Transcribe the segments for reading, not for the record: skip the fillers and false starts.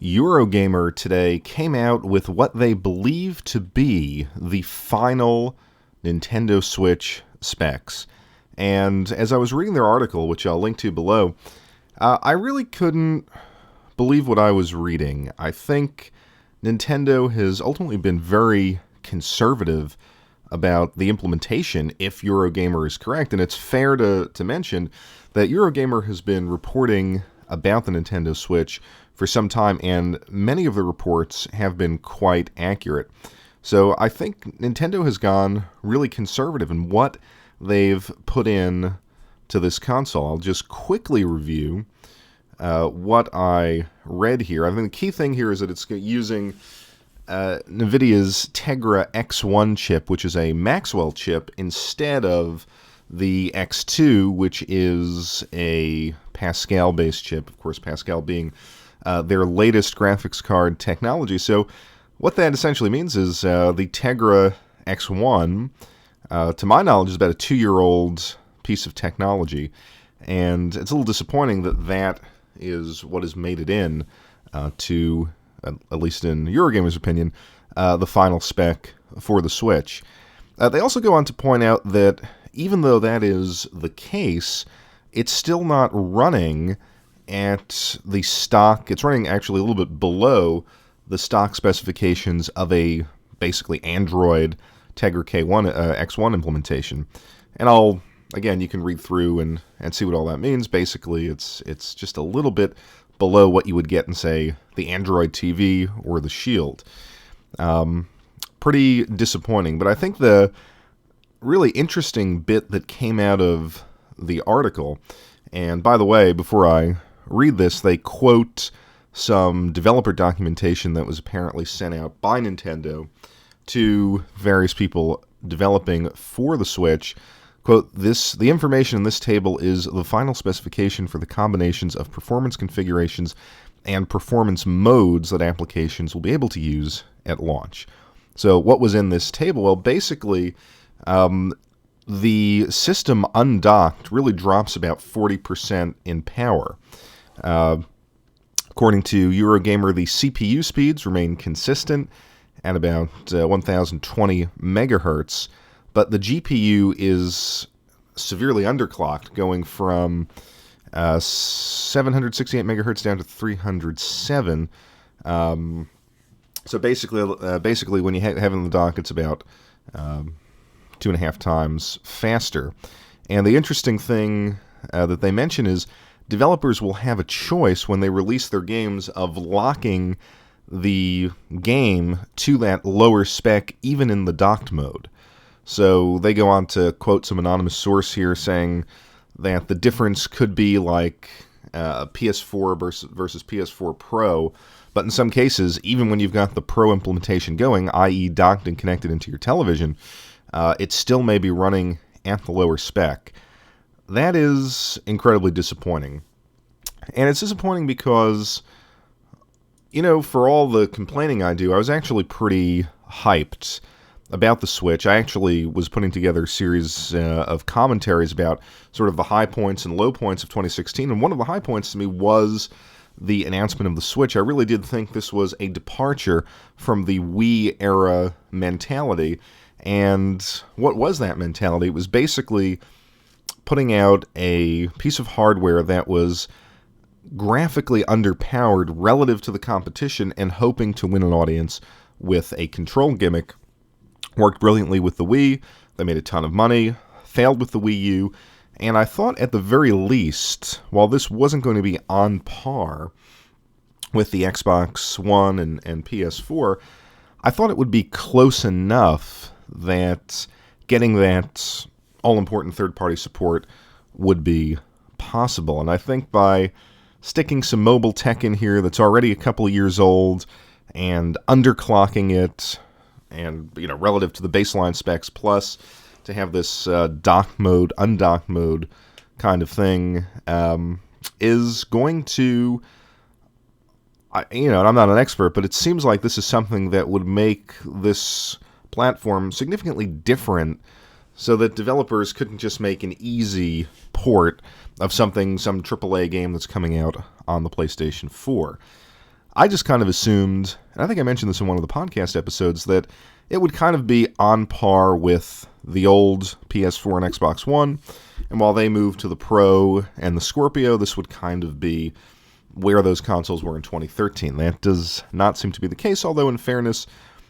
Eurogamer today came out with what they believe to be the final Nintendo Switch specs. And as I was reading their article, which I'll link to below, I really couldn't believe what I was reading. I think Nintendo has ultimately been very conservative about the implementation, if Eurogamer is correct. And it's fair to mention that Eurogamer has been reporting about the Nintendo Switch for some time, and many of the reports have been quite accurate. So I think Nintendo has gone really conservative in what they've put in to this console. I'll just quickly review what I read here. I think the key thing here is that it's using NVIDIA's Tegra X1 chip, which is a Maxwell chip, instead of the X2, which is a Pascal-based chip. Of course, Pascal being their latest graphics card technology. So what that essentially means is the Tegra X1, to my knowledge, is about a 2-year-old piece of technology. And it's a little disappointing that that is what has made it in to, at least in Eurogamer's opinion, the final spec for the Switch. They also go on to point out that even though that is the case, it's still not running at the stock. It's running actually a little bit below the stock specifications of a basically Android Tegra X1 implementation. And again, you can read through and see what all that means. Basically, it's just a little bit below what you would get in, say, the Android TV or the Shield. Pretty disappointing. But I think the really interesting bit that came out of the article, and by the way, before I read this, they quote some developer documentation that was apparently sent out by Nintendo to various people developing for the Switch. Quote, the information in this table is the final specification for the combinations of performance configurations and performance modes that applications will be able to use at launch. So what was in this table? Well, basically, the system undocked really drops about 40% in power. According to Eurogamer, the CPU speeds remain consistent at about 1020 megahertz, but the GPU is severely underclocked, going from 768 megahertz down to 307. So basically, when you have it in the dock, it's about 2.5 times faster. And the interesting thing that they mention is developers will have a choice when they release their games of locking the game to that lower spec, even in the docked mode. So they go on to quote some anonymous source here saying that the difference could be like PS4 versus PS4 Pro, but in some cases, even when you've got the Pro implementation going, i.e. docked and connected into your television, it still may be running at the lower spec. That is incredibly disappointing. And it's disappointing because, for all the complaining I do, I was actually pretty hyped about the Switch. I actually was putting together a series of commentaries about sort of the high points and low points of 2016, and one of the high points to me was the announcement of the Switch. I really did think this was a departure from the Wii era mentality. And what was that mentality? It was basically putting out a piece of hardware that was graphically underpowered relative to the competition and hoping to win an audience with a control gimmick. Worked brilliantly with the Wii. They made a ton of money. Failed with the Wii U. And I thought at the very least, while this wasn't going to be on par with the Xbox One and PS4, I thought it would be close enough that getting that all-important third-party support would be possible. And I think by sticking some mobile tech in here that's already a couple of years old and underclocking it, and relative to the baseline specs, plus to have this dock mode, undock mode kind of thing, is going to, and I'm not an expert, but it seems like this is something that would make this platform significantly different, so that developers couldn't just make an easy port of some AAA game that's coming out on the PlayStation 4. I just kind of assumed, and I think I mentioned this in one of the podcast episodes, that it would kind of be on par with the old PS4 and Xbox One, and while they moved to the Pro and the Scorpio, this would kind of be where those consoles were in 2013. That does not seem to be the case, although in fairness,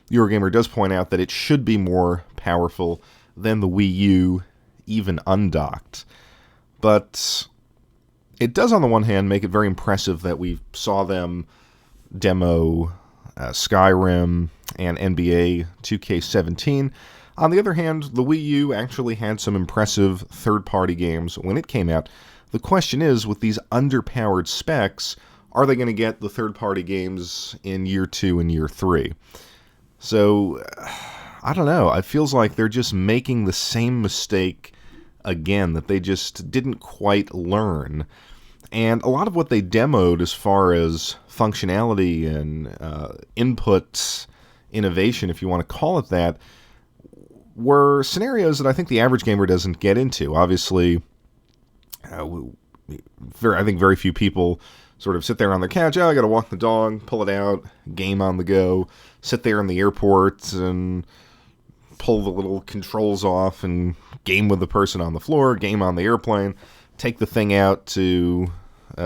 Eurogamer does point out that it should be more powerful than the Wii U, even undocked. But it does, on the one hand, make it very impressive that we saw them demo Skyrim and NBA 2K17. On the other hand, the Wii U actually had some impressive third-party games when it came out. The question is, with these underpowered specs, are they going to get the third-party games in year 2 and year 3? So, I don't know. It feels like they're just making the same mistake again, that they just didn't quite learn. And a lot of what they demoed as far as functionality and input innovation, if you want to call it that, were scenarios that I think the average gamer doesn't get into. Obviously, I think very few people sort of sit there on their couch, I got to walk the dog, pull it out, game on the go, sit there in the airport and pull the little controls off and game with the person on the floor, game on the airplane, take the thing out to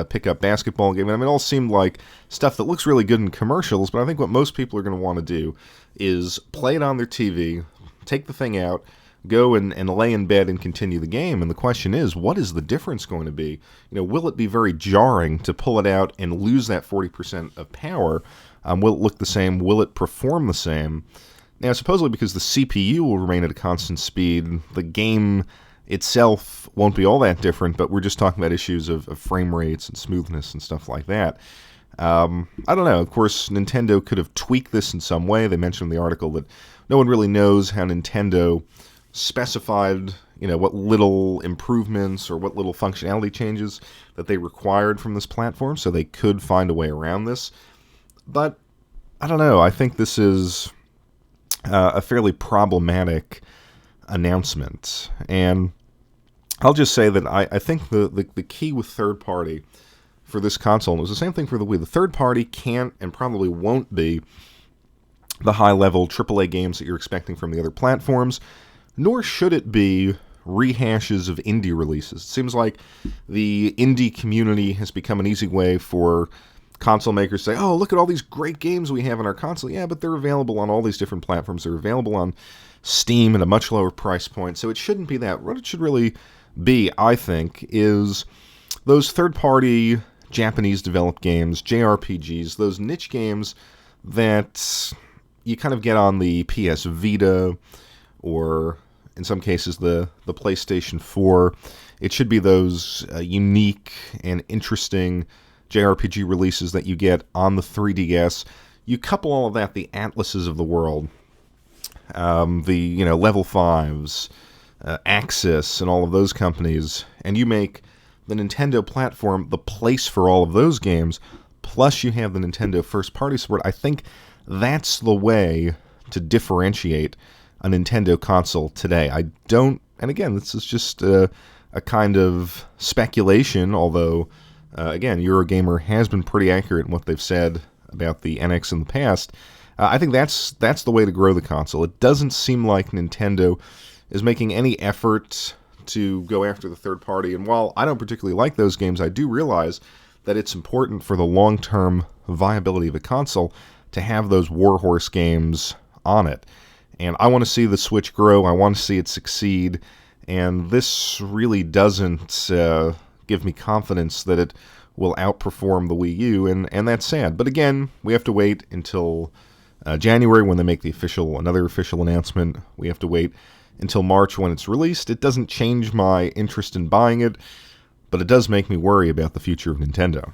pick up basketball game. I mean, it all seemed like stuff that looks really good in commercials, but I think what most people are going to want to do is play it on their TV, take the thing out, go and lay in bed and continue the game. And the question is, what is the difference going to be? Will it be very jarring to pull it out and lose that 40% of power? Will it look the same? Will it perform the same? Now, supposedly because the CPU will remain at a constant speed, the game itself won't be all that different, but we're just talking about issues of frame rates and smoothness and stuff like that. I don't know. Of course, Nintendo could have tweaked this in some way. They mentioned in the article that no one really knows how Nintendo specified, what little improvements or what little functionality changes that they required from this platform, so they could find a way around this. But, I don't know. I think this is a fairly problematic announcement. And I'll just say that I think the key with third party for this console, and it was the same thing for the Wii, the third party can't and probably won't be the high level AAA games that you're expecting from the other platforms, nor should it be rehashes of indie releases. It seems like the indie community has become an easy way for console makers to say, oh, look at all these great games we have on our console. Yeah, but they're available on all these different platforms. They're available on Steam at a much lower price point, so it shouldn't be that. What it should really be, I think, is those third-party Japanese-developed games, JRPGs, those niche games that you kind of get on the PS Vita or, in some cases, the PlayStation 4. It should be those unique and interesting JRPG releases that you get on the 3DS. You couple all of that, the Atlases of the world, the Level 5s, Axis, and all of those companies, and you make the Nintendo platform the place for all of those games, plus you have the Nintendo first-party support. I think that's the way to differentiate a Nintendo console today. I don't, and again, this is just a kind of speculation, although, again, Eurogamer has been pretty accurate in what they've said about the NX in the past. I think that's the way to grow the console. It doesn't seem like Nintendo is making any effort to go after the third party, and while I don't particularly like those games, I do realize that it's important for the long-term viability of a console to have those Warhorse games on it. And I want to see the Switch grow, I want to see it succeed, and this really doesn't give me confidence that it will outperform the Wii U, and that's sad. But again, we have to wait until January when they make another official announcement. We have to wait until March when it's released. It doesn't change my interest in buying it, but it does make me worry about the future of Nintendo.